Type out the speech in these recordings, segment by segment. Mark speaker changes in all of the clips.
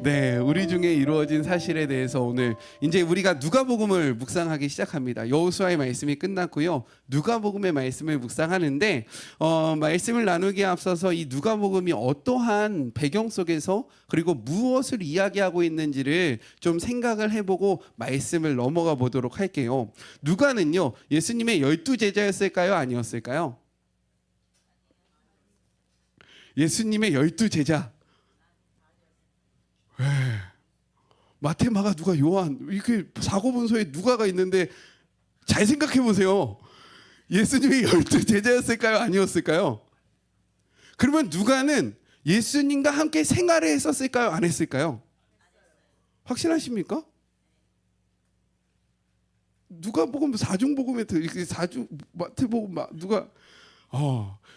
Speaker 1: 네, 우리 중에 이루어진 사실에 대해서 오늘 이제 우리가 누가복음을 묵상하기 시작합니다. 여호수아의 말씀이 끝났고요. 누가복음의 말씀을 묵상하는데 말씀을 나누기에 앞서서 이 누가복음이 어떠한 배경 속에서 그리고 무엇을 이야기하고 있는지를 좀 생각을 해보고 말씀을 넘어가 보도록 할게요. 누가는요, 예수님의 12제자였을까요? 아니었을까요? 예수님의 12제자. 마태, 마가, 누가, 요한, 이렇게 사고문서에 누가가 있는데 잘 생각해 보세요. 예수님이 12제자였을까요? 아니었을까요? 그러면 누가는 예수님과 함께 생활을 했었을까요? 안 했을까요? 확신하십니까? 누가복음 사중복음에 사중 마태복음 누가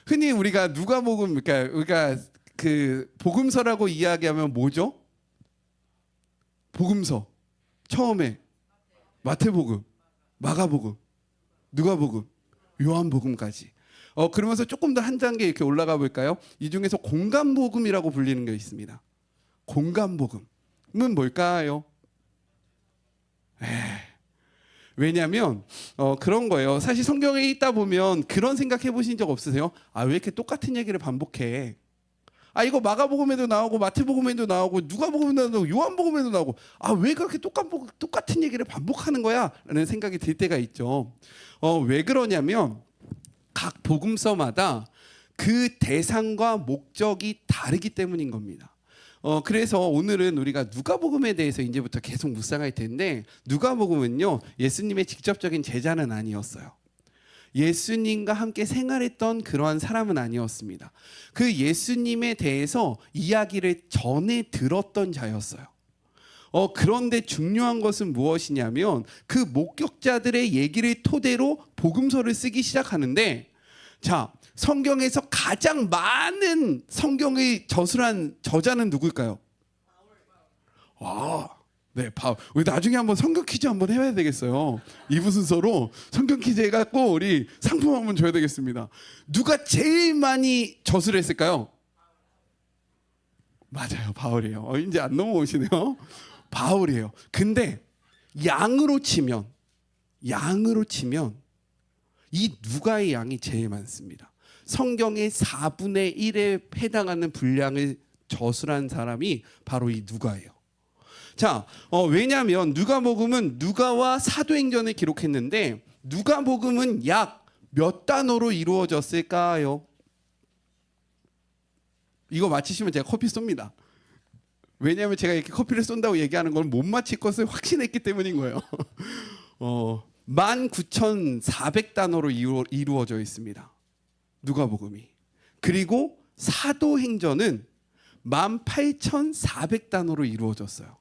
Speaker 1: 흔히 우리가 누가복음 그러니까 그 복음서라고 이야기하면 뭐죠? 복음서 처음에 마태복음, 마가복음, 누가복음, 요한복음까지. 그러면서 조금 더 한 단계 이렇게 올라가 볼까요? 이 중에서 공간복음이라고 불리는 게 있습니다. 공간복음은 뭘까요? 왜냐하면 그런 거예요. 사실 성경에 있다 보면 그런 생각해 보신 적 없으세요? 왜 이렇게 똑같은 얘기를 반복해? 이거 마가복음에도 나오고 마태복음에도 나오고 누가복음에도 나오고 요한복음에도 나오고 왜 그렇게 똑같은 얘기를 반복하는 거야? 라는 생각이 들 때가 있죠. 왜 그러냐면 각 복음서마다 그 대상과 목적이 다르기 때문인 겁니다. 그래서 오늘은 우리가 누가복음에 대해서 이제부터 계속 묵상할 텐데, 누가복음은요, 예수님의 직접적인 제자는 아니었어요. 예수님과 함께 생활했던 그러한 사람은 아니었습니다. 그 예수님에 대해서 이야기를 전해 들었던 자였어요. 그런데 중요한 것은 무엇이냐면 그 목격자들의 얘기를 토대로 복음서를 쓰기 시작하는데, 자, 성경에서 가장 많은 성경의 저술한 저자는 누구일까요? 네, 우리 나중에 한번 성경 퀴즈 한번 해야 되겠어요. 2부 순서로 성경 퀴즈 해갖고 우리 상품 한번 줘야 되겠습니다. 누가 제일 많이 저술했을까요? 맞아요, 바울이에요. 이제 안 넘어오시네요. 바울이에요. 근데 양으로 치면 이 누가의 양이 제일 많습니다. 성경의 4분의 1에 해당하는 분량을 저술한 사람이 바로 이 누가예요. 자, 왜냐하면 누가복음은 누가와 사도행전을 기록했는데, 누가복음은 약 몇 단어로 이루어졌을까요? 이거 맞히시면 제가 커피 쏩니다. 왜냐하면 제가 이렇게 커피를 쏜다고 얘기하는 건 못 맞힐 것을 확신했기 때문인 거예요. 19,400단어로 이루어져 있습니다. 누가복음이. 그리고 사도행전은 18,400단어로 이루어졌어요.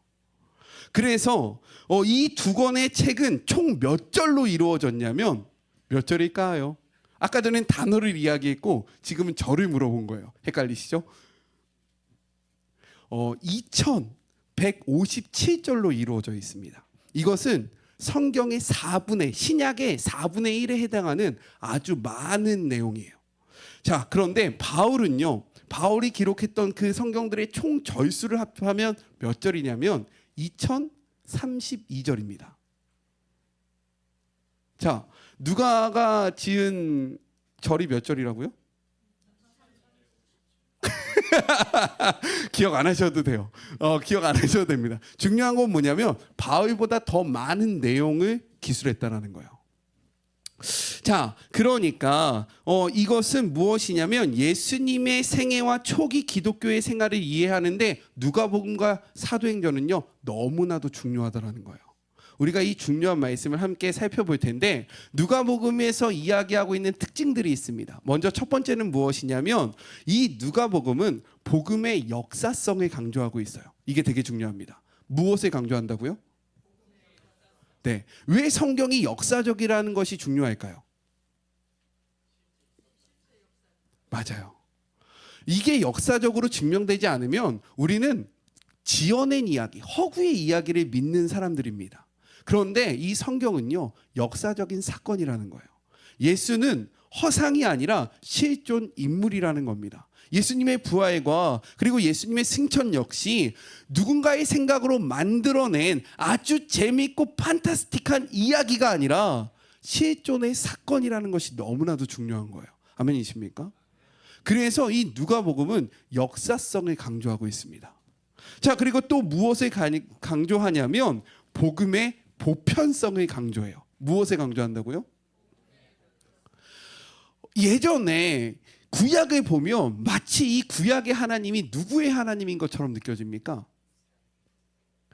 Speaker 1: 그래서 이 두 권의 책은 총 몇 절로 이루어졌냐면 몇 절일까요? 아까 전엔 단어를 이야기했고 지금은 절을 물어본 거예요. 헷갈리시죠? 2157절로 이루어져 있습니다. 이것은 성경의 신약의 4분의 1에 해당하는 아주 많은 내용이에요. 자, 그런데 바울이 기록했던 그 성경들의 총 절수를 합하면 몇 절이냐면 2032절입니다. 자, 누가가 지은 절이 몇 절이라고요? 기억 안 하셔도 돼요. 기억 안 하셔도 됩니다. 중요한 건 뭐냐면 바울보다 더 많은 내용을 기술했다는 거예요. 자, 그러니까 이것은 무엇이냐면 예수님의 생애와 초기 기독교의 생활을 이해하는데 누가복음과 사도행전은요 너무나도 중요하다라는 거예요. 우리가 이 중요한 말씀을 함께 살펴볼 텐데, 누가복음에서 이야기하고 있는 특징들이 있습니다. 먼저 첫 번째는 무엇이냐면 이 누가복음은 복음의 역사성을 강조하고 있어요. 이게 되게 중요합니다. 무엇을 강조한다고요? 네, 왜 성경이 역사적이라는 것이 중요할까요? 맞아요. 이게 역사적으로 증명되지 않으면 우리는 지어낸 이야기, 허구의 이야기를 믿는 사람들입니다. 그런데 이 성경은요 역사적인 사건이라는 거예요. 예수는 허상이 아니라 실존 인물이라는 겁니다. 예수님의 부활과 그리고 예수님의 승천 역시 누군가의 생각으로 만들어낸 아주 재미있고 판타스틱한 이야기가 아니라 실존의 사건이라는 것이 너무나도 중요한 거예요. 아멘이십니까? 그래서 이 누가복음은 역사성을 강조하고 있습니다. 자, 그리고 또 무엇을 강조하냐면 복음의 보편성을 강조해요. 무엇을 강조한다고요? 예전에 구약을 보면 마치 이 구약의 하나님이 누구의 하나님인 것처럼 느껴집니까?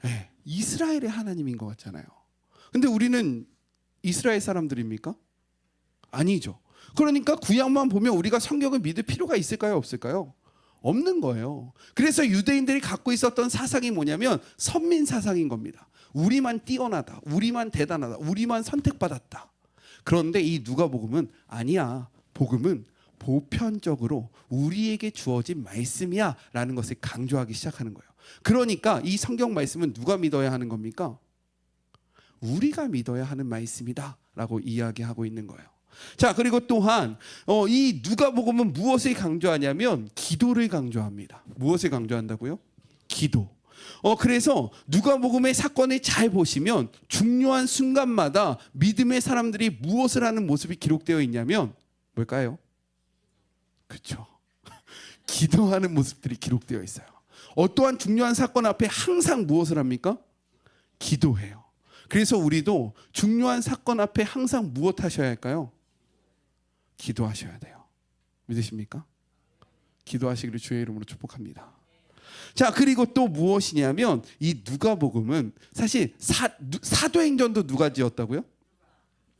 Speaker 1: 네, 이스라엘의 하나님인 것 같잖아요. 근데 우리는 이스라엘 사람들입니까? 아니죠. 그러니까 구약만 보면 우리가 성경을 믿을 필요가 있을까요? 없을까요? 없는 거예요. 그래서 유대인들이 갖고 있었던 사상이 뭐냐면 선민 사상인 겁니다. 우리만 뛰어나다, 우리만 대단하다, 우리만 선택받았다. 그런데 이 누가복음은 아니야. 복음은 보편적으로 우리에게 주어진 말씀이야 라는 것을 강조하기 시작하는 거예요. 그러니까 이 성경 말씀은 누가 믿어야 하는 겁니까? 우리가 믿어야 하는 말씀이다 라고 이야기하고 있는 거예요. 자, 그리고 또한 이 누가복음은 무엇을 강조하냐면 기도를 강조합니다. 무엇을 강조한다고요? 기도. 그래서 누가복음의 사건을 잘 보시면 중요한 순간마다 믿음의 사람들이 무엇을 하는 모습이 기록되어 있냐면 뭘까요? 그렇죠. 기도하는 모습들이 기록되어 있어요. 어떠한 중요한 사건 앞에 항상 무엇을 합니까? 기도해요. 그래서 우리도 중요한 사건 앞에 항상 무엇 하셔야 할까요? 기도하셔야 돼요. 믿으십니까? 기도하시기를 주의 이름으로 축복합니다. 자, 그리고 또 무엇이냐면 이 누가복음은 사실 사도행전도 누가 지었다고요?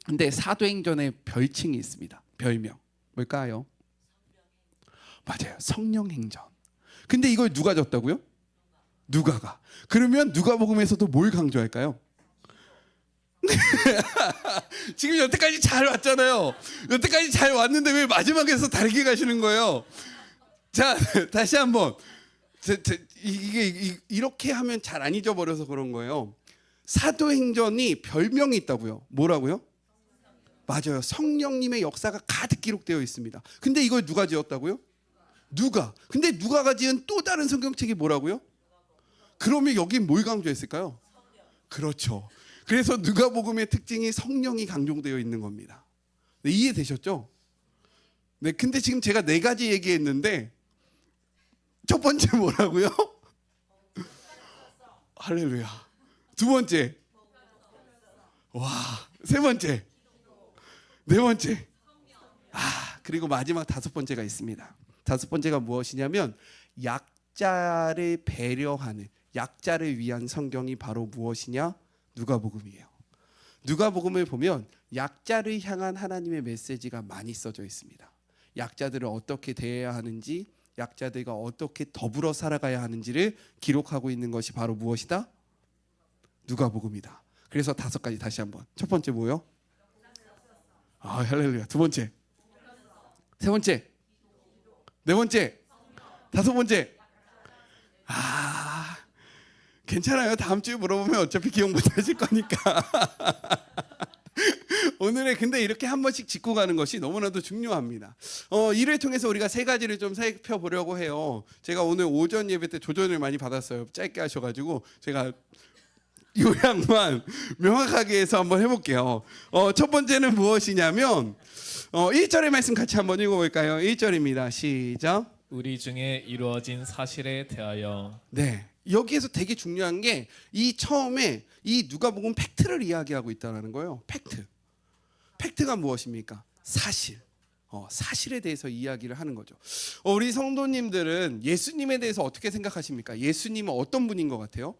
Speaker 1: 근데 사도행전에 별칭이 있습니다. 별명. 뭘까요? 맞아요. 성령행전. 근데 이걸 누가 졌다고요? 누가가. 그러면 누가복음에서도 뭘 강조할까요? 지금 여태까지 잘 왔잖아요. 여태까지 잘 왔는데 왜 마지막에서 다르게 가시는 거예요? 자, 다시 한번. 이게 이렇게 하면 잘 안 잊어버려서 그런 거예요. 사도행전이 별명이 있다고요. 뭐라고요? 맞아요. 성령님의 역사가 가득 기록되어 있습니다. 근데 이걸 누가 지었다고요? 누가. 근데 누가가 지은 또 다른 성경책이 뭐라고요? 그러면 여긴 뭘 강조했을까요? 그렇죠. 그래서 누가복음의 특징이 성령이 강조되어 있는 겁니다. 네, 이해되셨죠? 네, 근데 지금 제가 4가지 얘기했는데 첫 번째 뭐라고요? 할렐루야. 두 번째. 와, 세 번째. 네 번째. 그리고 마지막 5번째가 있습니다. 5번째가 무엇이냐면 약자를 배려하는, 약자를 위한 성경이 바로 무엇이냐? 누가복음이에요. 누가복음을 보면 약자를 향한 하나님의 메시지가 많이 써져 있습니다. 약자들을 어떻게 대해야 하는지, 약자들과 어떻게 더불어 살아가야 하는지를 기록하고 있는 것이 바로 무엇이다? 누가복음이다. 그래서 5가지 다시 한번. 첫 번째 뭐요? 할렐루야. 두 번째. 세 번째. 네 번째. 5번째. 괜찮아요. 다음 주에 물어보면 어차피 기억 못 하실 거니까. 오늘의 근데 이렇게 한 번씩 짚고 가는 것이 너무나도 중요합니다. 이를 통해서 우리가 3가지를 좀 살펴보려고 해요. 제가 오늘 오전 예배 때 조전을 많이 받았어요. 짧게 하셔가지고 제가 요약만 명확하게 해서 한번 해볼게요. 첫 번째는 무엇이냐면 1절의 말씀 같이 한번 읽어볼까요? 1절입니다. 시작.
Speaker 2: 우리 중에 이루어진 사실에 대하여.
Speaker 1: 네, 여기에서 되게 중요한 게 이 처음에 이 누가복음 팩트를 이야기하고 있다는 거예요. 팩트가 무엇입니까? 사실. 사실에 대해서 이야기를 하는 거죠. 우리 성도님들은 예수님에 대해서 어떻게 생각하십니까? 예수님은 어떤 분인 것 같아요?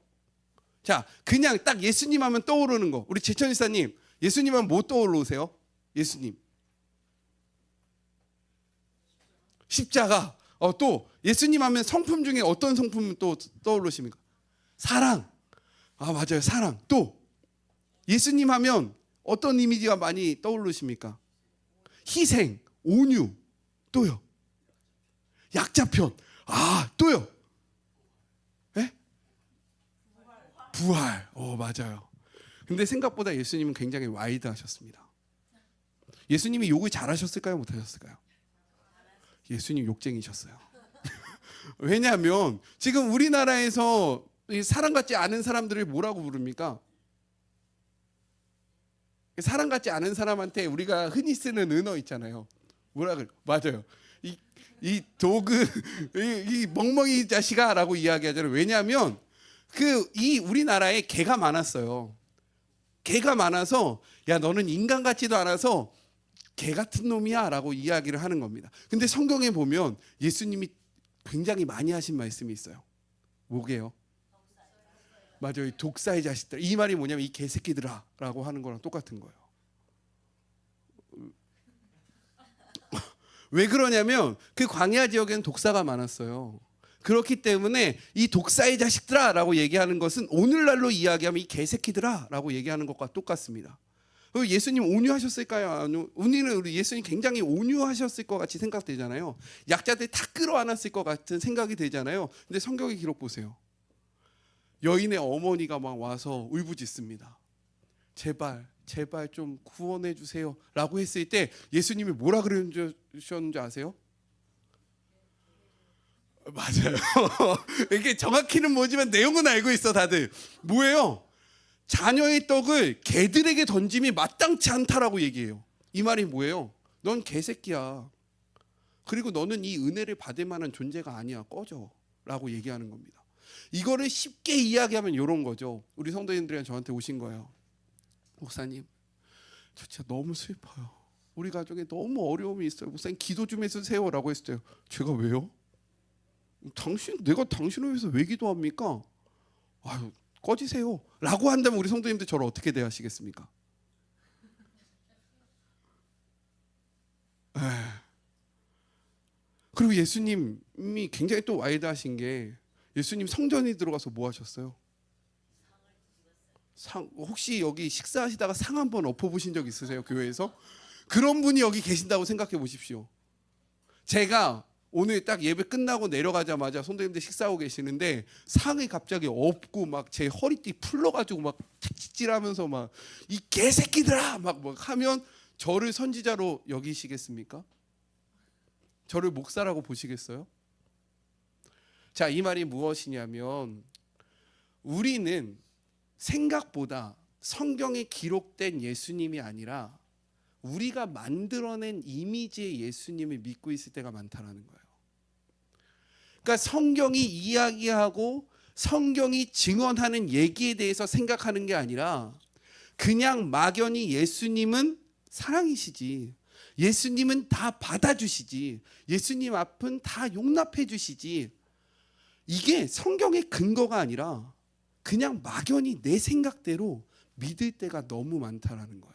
Speaker 1: 자, 그냥 딱 예수님 하면 떠오르는 거. 우리 재천이사님, 예수님 하면 뭐 떠오르세요? 예수님. 십자가. 또 예수님 하면 성품 중에 어떤 성품 또 떠오르십니까? 사랑. 맞아요. 사랑. 또 예수님 하면 어떤 이미지가 많이 떠오르십니까? 희생, 온유. 또요. 약자편. 또요. 네? 부활. 맞아요. 근데 생각보다 예수님은 굉장히 와이드하셨습니다. 예수님이 욕을 잘하셨을까요? 못하셨을까요? 예수님 욕쟁이셨어요. 왜냐하면 지금 우리나라에서 이 사랑받지 않은 사람들을 뭐라고 부릅니까? 사랑받지 않은 사람한테 우리가 흔히 쓰는 은어 있잖아요. 뭐라 그래? 맞아요. 이 도그 이 멍멍이 자식아라고 이야기하잖아요. 왜냐하면 이 우리나라에 개가 많았어요. 개가 많아서 야 너는 인간 같지도 않아서 개 같은 놈이야라고 이야기를 하는 겁니다. 근데 성경에 보면 예수님이 굉장히 많이 하신 말씀이 있어요. 뭐게요? 맞아요. 독사의 자식들. 이 말이 뭐냐면 이 개새끼들아라고 하는 거랑 똑같은 거예요. 왜 그러냐면 그 광야 지역에는 독사가 많았어요. 그렇기 때문에 이 독사의 자식들아라고 얘기하는 것은 오늘날로 이야기하면 이 개새끼들아라고 얘기하는 것과 똑같습니다. 예수님 온유하셨을까요? 우리는 예수님 굉장히 온유하셨을 것 같이 생각되잖아요. 약자들 다 끌어안았을 것 같은 생각이 되잖아요. 근데 성경의 기록 보세요. 여인의 어머니가 막 와서 울부짖습니다. 제발 좀 구원해 주세요 라고 했을 때 예수님이 뭐라 그러셨는지 아세요? 맞아요. 이게 정확히는 뭐지만 내용은 알고 있어 다들. 뭐예요? 자녀의 떡을 개들에게 던짐이 마땅치 않다라고 얘기해요. 이 말이 뭐예요? 넌 개새끼야. 그리고 너는 이 은혜를 받을 만한 존재가 아니야. 꺼져 라고 얘기하는 겁니다. 이거를 쉽게 이야기하면 이런 거죠. 우리 성도님들이 저한테 오신 거예요. 목사님, 저 진짜 너무 슬퍼요. 우리 가족에 너무 어려움이 있어요. 목사님 기도 좀 해주세요라고 했어요. 제가 왜요? 내가 당신을 위해서 왜 기도합니까? 아유, 꺼지세요라고 한다면 우리 성도님들 저를 어떻게 대하시겠습니까? 그리고 예수님이 굉장히 또 와일드하신 게 예수님 성전에 들어가서 뭐 하셨어요? 혹시 여기 식사하시다가 상 한번 엎어보신 적 있으세요? 교회에서? 그런 분이 여기 계신다고 생각해 보십시오. 제가 오늘 딱 예배 끝나고 내려가자마자 성도님들 식사하고 계시는데 상이 갑자기 엎고 막 제 허리띠 풀러가지고 막 틱틱질하면서 막 이 개새끼들아 막 하면 저를 선지자로 여기시겠습니까? 저를 목사라고 보시겠어요? 자, 이 말이 무엇이냐면 우리는 생각보다 성경에 기록된 예수님이 아니라 우리가 만들어낸 이미지의 예수님을 믿고 있을 때가 많다라는 거예요. 그러니까 성경이 이야기하고 성경이 증언하는 얘기에 대해서 생각하는 게 아니라 그냥 막연히 예수님은 사랑이시지, 예수님은 다 받아주시지, 예수님 앞은 다 용납해 주시지, 이게 성경의 근거가 아니라 그냥 막연히 내 생각대로 믿을 때가 너무 많다라는 거예요.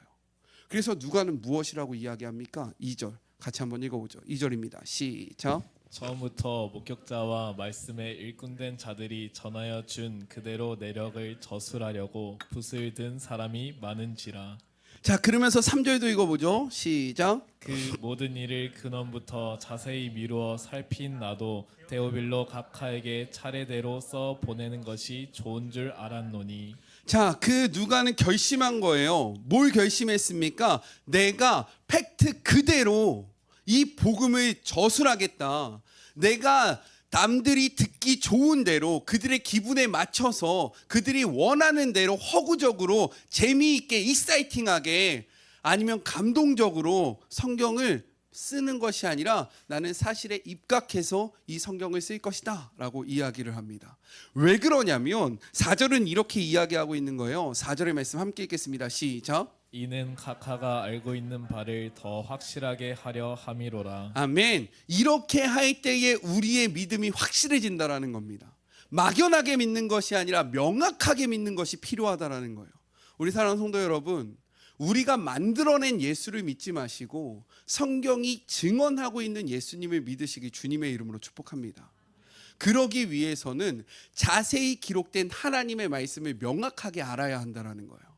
Speaker 1: 그래서 누가는 무엇이라고 이야기합니까? 2절 같이 한번 읽어보죠. 2절입니다. 시작.
Speaker 2: 처음부터 목격자와 말씀에 일꾼된 자들이 전하여 준 그대로 내력을 저술하려고 붓을 든 사람이 많은지라.
Speaker 1: 자, 그러면서 3절도 읽어보죠. 시작.
Speaker 2: 그 모든 일을 근원부터 자세히 미루어 살핀 나도 데오빌로 각하에게 차례대로 써 보내는 것이 좋은 줄 알았노니.
Speaker 1: 자, 그 누가는 결심한 거예요. 뭘 결심했습니까? 내가 팩트 그대로 이 복음을 저술하겠다. 내가 남들이 듣기 좋은 대로 그들의 기분에 맞춰서 그들이 원하는 대로 허구적으로 재미있게 익사이팅하게 아니면 감동적으로 성경을 쓰는 것이 아니라 나는 사실에 입각해서 이 성경을 쓸 것이다 라고 이야기를 합니다. 왜 그러냐면 4절은 이렇게 이야기하고 있는 거예요. 4절의 말씀 함께 읽겠습니다. 시작.
Speaker 2: 이는 각하가 알고 있는 바를 더 확실하게 하려 함이로라.
Speaker 1: 아멘. 이렇게 할 때에 우리의 믿음이 확실해진다라는 겁니다. 막연하게 믿는 것이 아니라 명확하게 믿는 것이 필요하다라는 거예요. 우리 사랑하는 성도 여러분, 우리가 만들어낸 예수를 믿지 마시고 성경이 증언하고 있는 예수님을 믿으시기 주님의 이름으로 축복합니다. 그러기 위해서는 자세히 기록된 하나님의 말씀을 명확하게 알아야 한다는 거예요.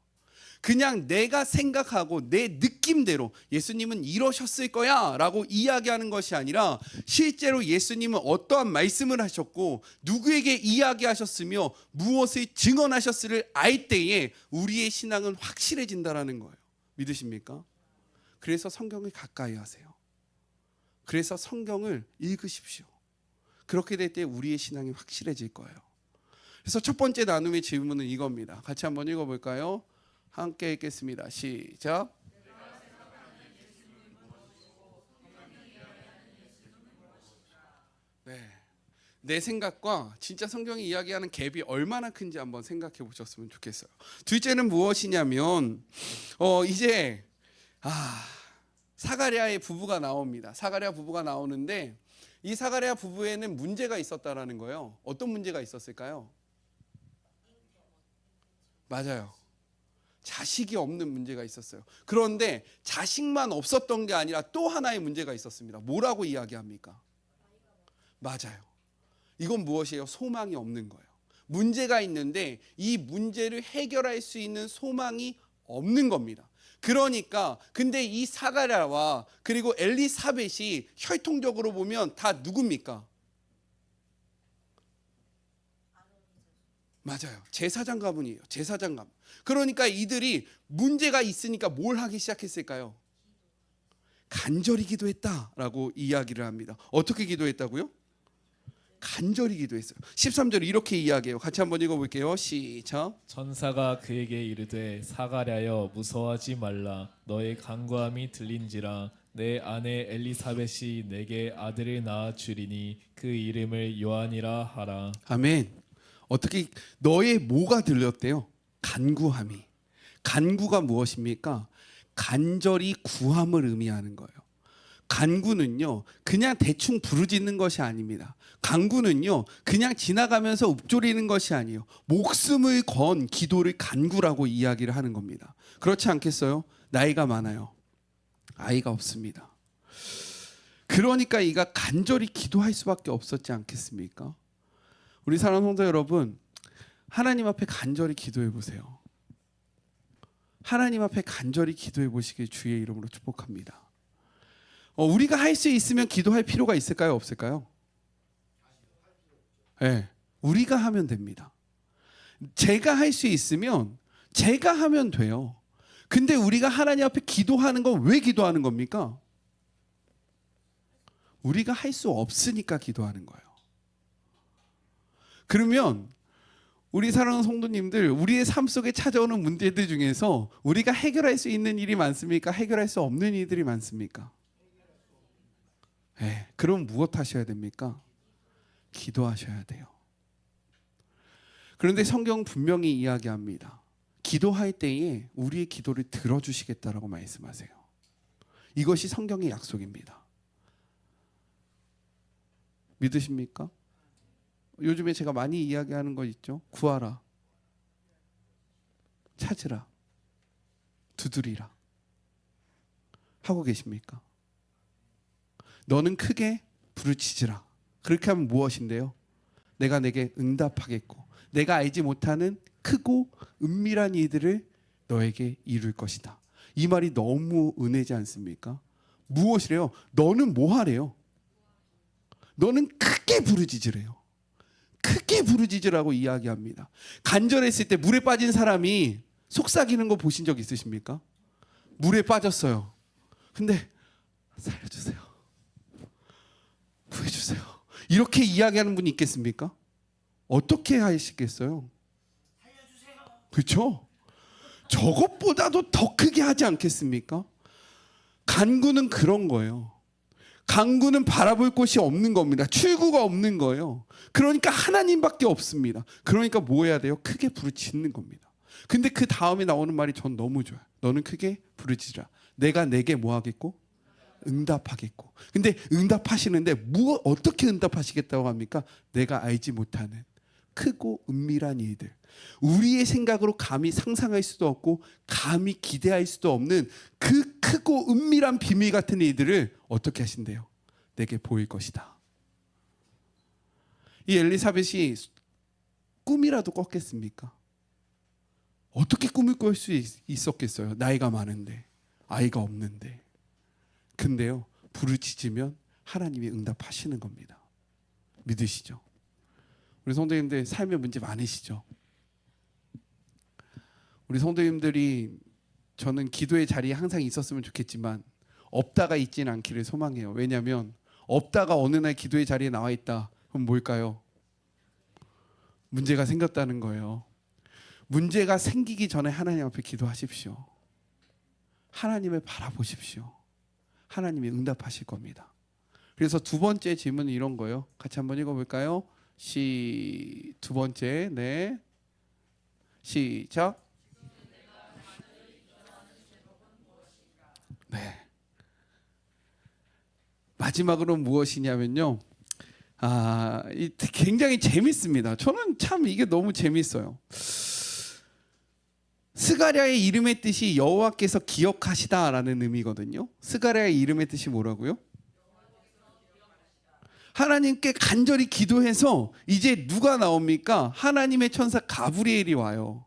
Speaker 1: 그냥 내가 생각하고 내 느낌대로 예수님은 이러셨을 거야 라고 이야기하는 것이 아니라 실제로 예수님은 어떠한 말씀을 하셨고 누구에게 이야기하셨으며 무엇을 증언하셨을을 알 때에 우리의 신앙은 확실해진다는 거예요. 믿으십니까? 그래서 성경을 가까이 하세요. 그래서 성경을 읽으십시오. 그렇게 될 때 우리의 신앙이 확실해질 거예요. 그래서 첫 번째 나눔의 질문은 이겁니다. 같이 한번 읽어볼까요? 함께 읽겠습니다. 시작. 네, 내 생각과 진짜 성경이 이야기하는 갭이 얼마나 큰지 한번 생각해 보셨으면 좋겠어요. 둘째는 무엇이냐면 이제 사가랴의 부부가 나옵니다. 사가랴 부부가 나오는데 이 사가랴 부부에는 문제가 있었다라는 거예요. 어떤 문제가 있었을까요? 맞아요. 자식이 없는 문제가 있었어요. 그런데 자식만 없었던 게 아니라 또 하나의 문제가 있었습니다. 뭐라고 이야기합니까? 맞아요. 이건 무엇이에요? 소망이 없는 거예요. 문제가 있는데 이 문제를 해결할 수 있는 소망이 없는 겁니다. 그러니까 근데 이 사가랴와 그리고 엘리사벳이 혈통적으로 보면 다 누굽니까? 맞아요. 제사장 가문이에요. 제사장 가문. 그러니까 이들이 문제가 있으니까 뭘 하기 시작했을까요? 간절히 기도했다라고 이야기를 합니다. 어떻게 기도했다고요? 간절히 기도했어요. 13절 이렇게 이야기해요. 같이 한번 읽어볼게요. 시작.
Speaker 2: 천사가 그에게 이르되 사가랴여 무서워하지 말라 너의 간구함이 들린지라 내 아내 엘리사벳이 내게 아들을 낳아 주리니 그 이름을 요한이라 하라.
Speaker 1: 아멘. 어떻게 너의 뭐가 들렸대요? 간구함이. 간구가 무엇입니까? 간절히 구함을 의미하는 거예요. 간구는요 그냥 대충 부르짖는 것이 아닙니다. 간구는요 그냥 지나가면서 읊조리는 것이 아니에요. 목숨을 건 기도를 간구라고 이야기를 하는 겁니다. 그렇지 않겠어요? 나이가 많아요. 아이가 없습니다. 그러니까 이가 간절히 기도할 수밖에 없었지 않겠습니까? 우리 사랑하는 성도 여러분, 하나님 앞에 간절히 기도해 보세요. 하나님 앞에 간절히 기도해 보시길 주의 이름으로 축복합니다. 우리가 할 수 있으면 기도할 필요가 있을까요? 없을까요? 네, 우리가 하면 됩니다. 제가 할 수 있으면 제가 하면 돼요. 근데 우리가 하나님 앞에 기도하는 건 왜 기도하는 겁니까? 우리가 할 수 없으니까 기도하는 거예요. 그러면 우리 사랑하는 성도님들, 우리의 삶 속에 찾아오는 문제들 중에서 우리가 해결할 수 있는 일이 많습니까? 해결할 수 없는 일들이 많습니까? 네, 그럼 무엇 하셔야 됩니까? 기도하셔야 돼요. 그런데 성경 분명히 이야기합니다. 기도할 때에 우리의 기도를 들어주시겠다라고 말씀하세요. 이것이 성경의 약속입니다. 믿으십니까? 요즘에 제가 많이 이야기하는 거 있죠? 구하라, 찾으라, 두드리라. 하고 계십니까? 너는 크게 부르짖으라. 그렇게 하면 무엇인데요? 내가 내게 응답하겠고 내가 알지 못하는 크고 은밀한 일들을 너에게 이룰 것이다. 이 말이 너무 은혜지 않습니까? 무엇이래요? 너는 뭐 하래요? 너는 크게 부르짖으래요. 크게 부르짖으라고 이야기합니다. 간절했을 때 물에 빠진 사람이 속삭이는 거 보신 적 있으십니까? 물에 빠졌어요. 근데 살려주세요. 구해주세요. 이렇게 이야기하는 분이 있겠습니까? 어떻게 하시겠어요? 그렇죠? 저것보다도 더 크게 하지 않겠습니까? 간구는 그런 거예요. 간구는 바라볼 곳이 없는 겁니다. 출구가 없는 거예요. 그러니까 하나님밖에 없습니다. 그러니까 뭐 해야 돼요? 크게 부르짖는 겁니다. 근데 그 다음에 나오는 말이 전 너무 좋아요. 너는 크게 부르짖으라. 내가 내게 뭐 하겠고? 응답하겠고. 근데 응답하시는데 어떻게 응답하시겠다고 합니까? 내가 알지 못하는 크고 은밀한 일들, 우리의 생각으로 감히 상상할 수도 없고 감히 기대할 수도 없는 그 크고 은밀한 비밀 같은 일들을 어떻게 하신대요? 내게 보일 것이다. 이 엘리사벳이 꿈이라도 꿨겠습니까? 어떻게 꿈을 꿀 수 있었겠어요? 나이가 많은데, 아이가 없는데. 근데요, 부르짖으면 하나님이 응답하시는 겁니다. 믿으시죠? 우리 성도님들 삶에 문제 많으시죠? 우리 성도님들이 저는 기도의 자리에 항상 있었으면 좋겠지만 없다가 있지는 않기를 소망해요. 왜냐하면 없다가 어느 날 기도의 자리에 나와 있다. 그럼 뭘까요? 문제가 생겼다는 거예요. 문제가 생기기 전에 하나님 앞에 기도하십시오. 하나님을 바라보십시오. 하나님이 응답하실 겁니다. 그래서 두 번째 질문은 이런 거예요. 같이 한번 읽어볼까요? 두 번째, 네, 시작. 네. 마지막으로 무엇이냐면요. 굉장히 재밌습니다. 저는 참 이게 너무 재밌어요. 스가랴의 이름의 뜻이 여호와께서 기억하시다라는 의미거든요. 스가랴의 이름의 뜻이 뭐라고요? 하나님께 간절히 기도해서 이제 누가 나옵니까? 하나님의 천사 가브리엘이 와요.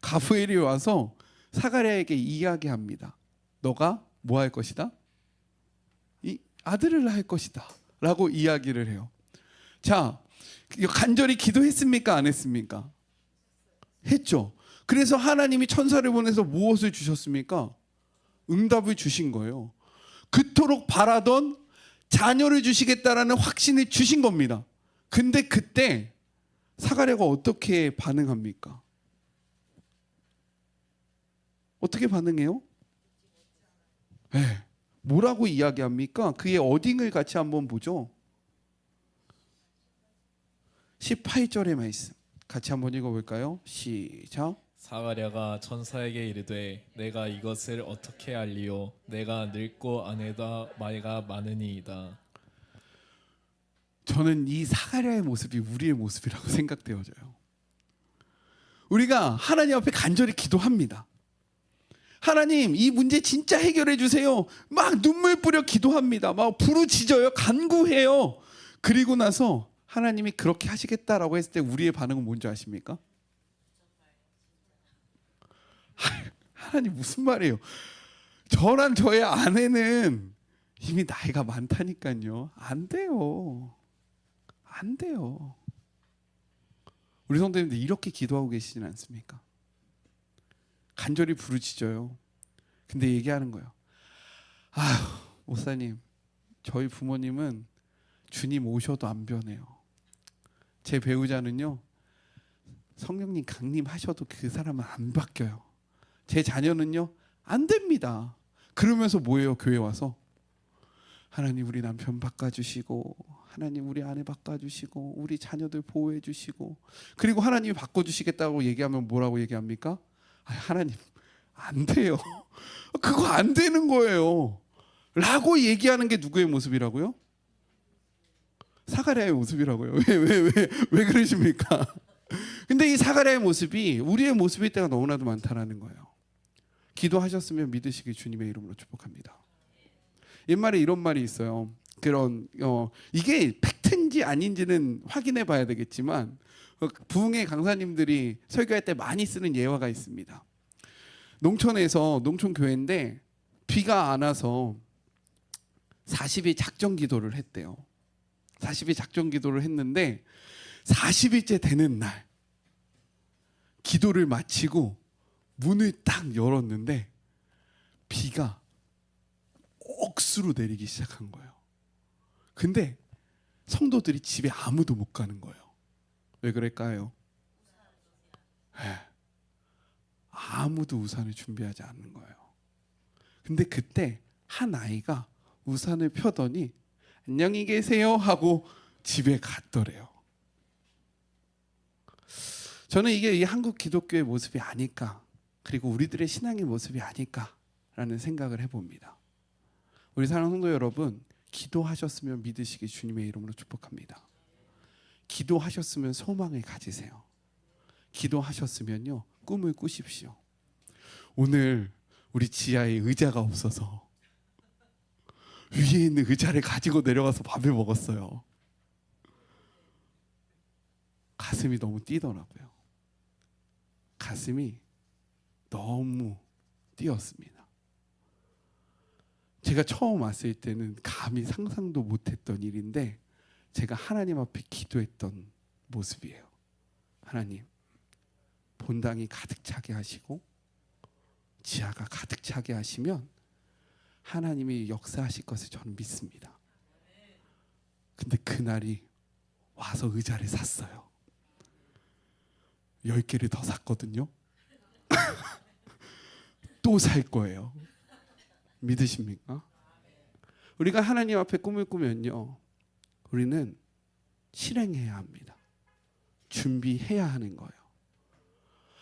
Speaker 1: 가브리엘이 와서 사가랴에게 이야기합니다. 너가 뭐 할 것이다? 이 아들을 낳을 것이다 라고 이야기를 해요. 자, 간절히 기도했습니까? 안 했습니까? 했죠. 그래서 하나님이 천사를 보내서 무엇을 주셨습니까? 응답을 주신 거예요. 그토록 바라던 자녀를 주시겠다라는 확신을 주신 겁니다. 근데 그때 사가랴가 어떻게 반응합니까? 어떻게 반응해요? 네. 뭐라고 이야기합니까? 그의 어딩을 같이 한번 보죠. 18절의 말씀 같이 한번 읽어볼까요? 시작.
Speaker 2: 사가랴가 천사에게 이르되 내가 이것을 어떻게 알리요? 내가 늙고 아내다 나이가 많으니이다.
Speaker 1: 저는 이 사가랴의 모습이 우리의 모습이라고 생각되어져요. 우리가 하나님 앞에 간절히 기도합니다. 하나님, 이 문제 진짜 해결해 주세요. 막 눈물 뿌려 기도합니다. 막 부르짖어요. 간구해요. 그리고 나서 하나님이 그렇게 하시겠다라고 했을 때 우리의 반응은 뭔지 아십니까? 하나님 무슨 말이에요? 저랑 저의 아내는 이미 나이가 많다니까요. 안 돼요. 안 돼요. 우리 성도님들 이렇게 기도하고 계시진 않습니까? 간절히 부르짖어요. 근데 얘기하는 거예요. 아휴, 목사님, 저희 부모님은 주님 오셔도 안 변해요. 제 배우자는요, 성령님 강림하셔도 그 사람은 안 바뀌어요. 제 자녀는요, 안 됩니다. 그러면서 뭐예요? 교회 와서 하나님 우리 남편 바꿔주시고, 하나님 우리 아내 바꿔주시고, 우리 자녀들 보호해주시고, 그리고 하나님이 바꿔주시겠다고 얘기하면 뭐라고 얘기합니까? 하나님 안 돼요. 그거 안 되는 거예요. 라고 얘기하는 게 누구의 모습이라고요? 사가랴의 모습이라고요. 왜 그러십니까? 근데 이 사가랴의 모습이 우리의 모습일 때가 너무나도 많다라는 거예요. 기도하셨으면 믿으시기 주님의 이름으로 축복합니다. 옛말에 이런 말이 있어요. 이게 팩트인지 아닌지는 확인해 봐야 되겠지만 부흥회 강사님들이 설교할 때 많이 쓰는 예화가 있습니다. 농촌에서 농촌 교회인데 비가 안 와서 40일 작정 기도를 했대요. 40일 작정 기도를 했는데 40일째 되는 날 기도를 마치고 문을 딱 열었는데 비가 억수로 내리기 시작한 거예요. 근데 성도들이 집에 아무도 못 가는 거예요. 왜 그럴까요? 아무도 우산을 준비하지 않는 거예요. 근데 그때 한 아이가 우산을 펴더니 안녕히 계세요 하고 집에 갔더래요. 저는 이게 이 한국 기독교의 모습이 아닐까, 그리고 우리들의 신앙의 모습이 아닐까라는 생각을 해봅니다. 우리 사랑하는 성도 여러분, 기도하셨으면 믿으시기 주님의 이름으로 축복합니다. 기도하셨으면 소망을 가지세요. 기도하셨으면요, 꿈을 꾸십시오. 오늘 우리 지하에 의자가 없어서 위에 있는 의자를 가지고 내려가서 밥을 먹었어요. 가슴이 너무 뛰더라고요. 가슴이 너무 뛰었습니다. 제가 처음 왔을 때는 감히 상상도 못했던 일인데 제가 하나님 앞에 기도했던 모습이에요. 하나님, 본당이 가득 차게 하시고 지하가 가득 차게 하시면 하나님이 역사하실 것을 저는 믿습니다. 근데 그날이 와서 의자를 샀어요. 10개를 더 샀거든요. 또 살 거예요. 믿으십니까? 우리가 하나님 앞에 꿈을 꾸면요, 우리는 실행해야 합니다. 준비해야 하는 거예요.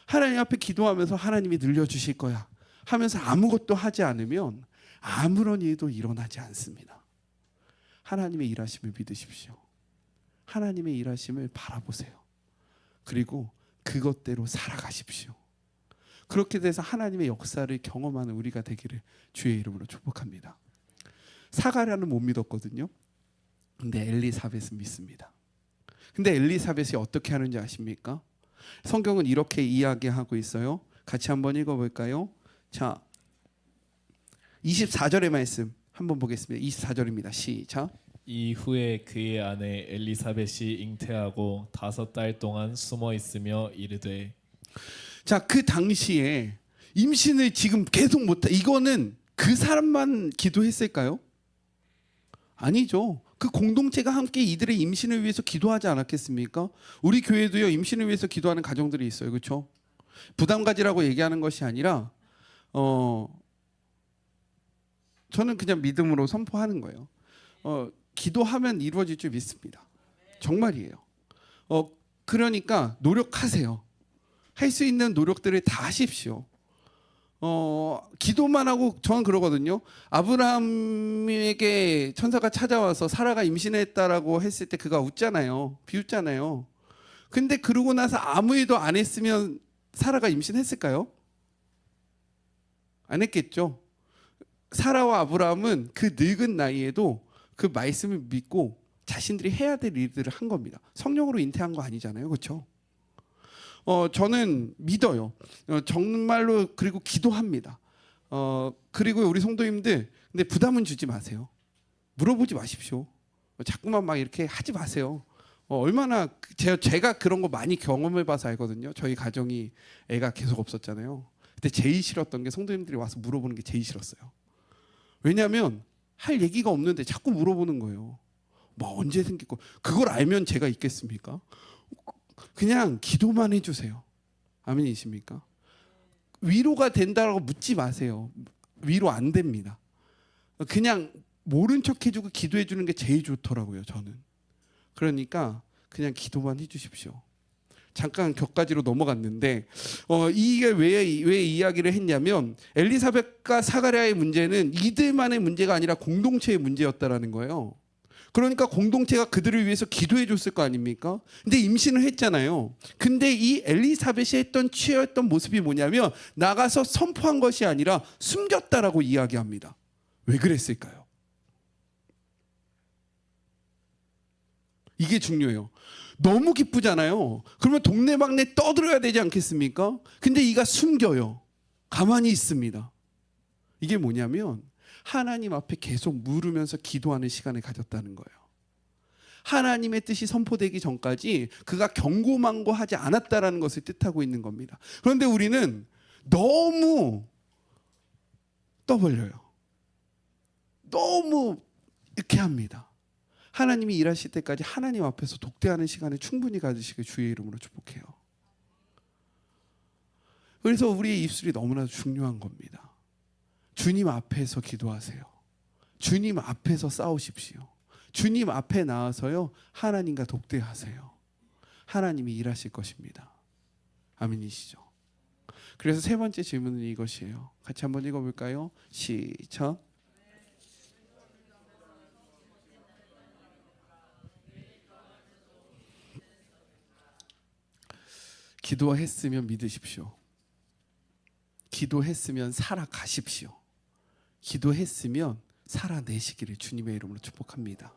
Speaker 1: 하나님 앞에 기도하면서 하나님이 늘려주실 거야 하면서 아무것도 하지 않으면 아무런 일도 일어나지 않습니다. 하나님의 일하심을 믿으십시오. 하나님의 일하심을 바라보세요. 그리고 그것대로 살아가십시오. 그렇게 돼서 하나님의 역사를 경험하는 우리가 되기를 주의 이름으로 축복합니다. 사가랴는 못 믿었거든요. 근데 엘리사벳은 믿습니다. 근데 엘리사벳이 어떻게 하는지 아십니까? 성경은 이렇게 이야기하고 있어요. 같이 한번 읽어볼까요? 자, 24절의 말씀 한번 보겠습니다. 24절입니다. 시작.
Speaker 2: 이후에 그의 아내 엘리사벳이 잉태하고 5달 동안 숨어 있으며 이르되.
Speaker 1: 자, 그 당시에 임신을 지금 계속 못해. 이거는 그 사람만 기도했을까요? 아니죠. 그 공동체가 함께 이들의 임신을 위해서 기도하지 않았겠습니까? 우리 교회도요, 임신을 위해서 기도하는 가정들이 있어요. 그렇죠? 부담 가지라고 얘기하는 것이 아니라 저는 그냥 믿음으로 선포하는 거예요. 기도하면 이루어질 줄 믿습니다. 정말이에요. 그러니까 노력하세요. 할 수 있는 노력들을 다 하십시오. 기도만 하고 저는 그러거든요. 아브라함에게 천사가 찾아와서 사라가 임신했다라고 했을 때 그가 웃잖아요. 비웃잖아요. 근데 그러고 나서 아무 일도 안 했으면 사라가 임신했을까요? 안 했겠죠. 사라와 아브라함은 그 늙은 나이에도 그 말씀을 믿고 자신들이 해야 될 일들을 한 겁니다. 성령으로 잉태한 거 아니잖아요. 그렇죠? 저는 믿어요. 정말로. 그리고 기도합니다. 그리고 우리 성도님들, 근데 부담은 주지 마세요. 물어보지 마십시오. 자꾸만 막 이렇게 하지 마세요. 얼마나 제가 그런 거 많이 경험해 봐서 알거든요. 저희 가정이 애가 계속 없었잖아요. 근데 제일 싫었던 게 성도님들이 와서 물어보는 게 제일 싫었어요. 왜냐하면 할 얘기가 없는데 자꾸 물어보는 거예요. 뭐 언제 생길 거. 그걸 알면 제가 있겠습니까? 그냥 기도만 해주세요. 아멘이십니까? 위로가 된다고 묻지 마세요. 위로 안 됩니다. 그냥 모른 척 해주고 기도해 주는 게 제일 좋더라고요. 저는. 그러니까 그냥 기도만 해주십시오. 잠깐 격가지로 넘어갔는데 이게 왜 이야기를 했냐면 엘리사벳과 사가랴의 문제는 이들만의 문제가 아니라 공동체의 문제였다라는 거예요. 그러니까 공동체가 그들을 위해서 기도해 줬을 거 아닙니까? 근데 임신을 했잖아요. 근데 이 엘리사벳이 했던 취했던 모습이 뭐냐면 나가서 선포한 것이 아니라 숨겼다라고 이야기합니다. 왜 그랬을까요? 이게 중요해요. 너무 기쁘잖아요. 그러면 동네방네 떠들어야 되지 않겠습니까? 근데 이가 숨겨요. 가만히 있습니다. 이게 뭐냐면 하나님 앞에 계속 물으면서 기도하는 시간을 가졌다는 거예요. 하나님의 뜻이 선포되기 전까지 그가 경고망고하지 않았다라는 것을 뜻하고 있는 겁니다. 그런데 우리는 너무 떠벌려요. 너무 이렇게 합니다. 하나님이 일하실 때까지 하나님 앞에서 독대하는 시간을 충분히 가지시길 주의 이름으로 축복해요. 그래서 우리의 입술이 너무나 중요한 겁니다. 주님 앞에서 기도하세요. 주님 앞에서 싸우십시오. 주님 앞에 나와서요, 하나님과 독대하세요. 하나님이 일하실 것입니다. 아멘이시죠? 그래서 세 번째 질문은 이것이에요. 같이 한번 읽어볼까요? 시작. 기도했으면 믿으십시오. 기도했으면 살아가십시오. 기도했으면 살아내시기를 주님의 이름으로 축복합니다.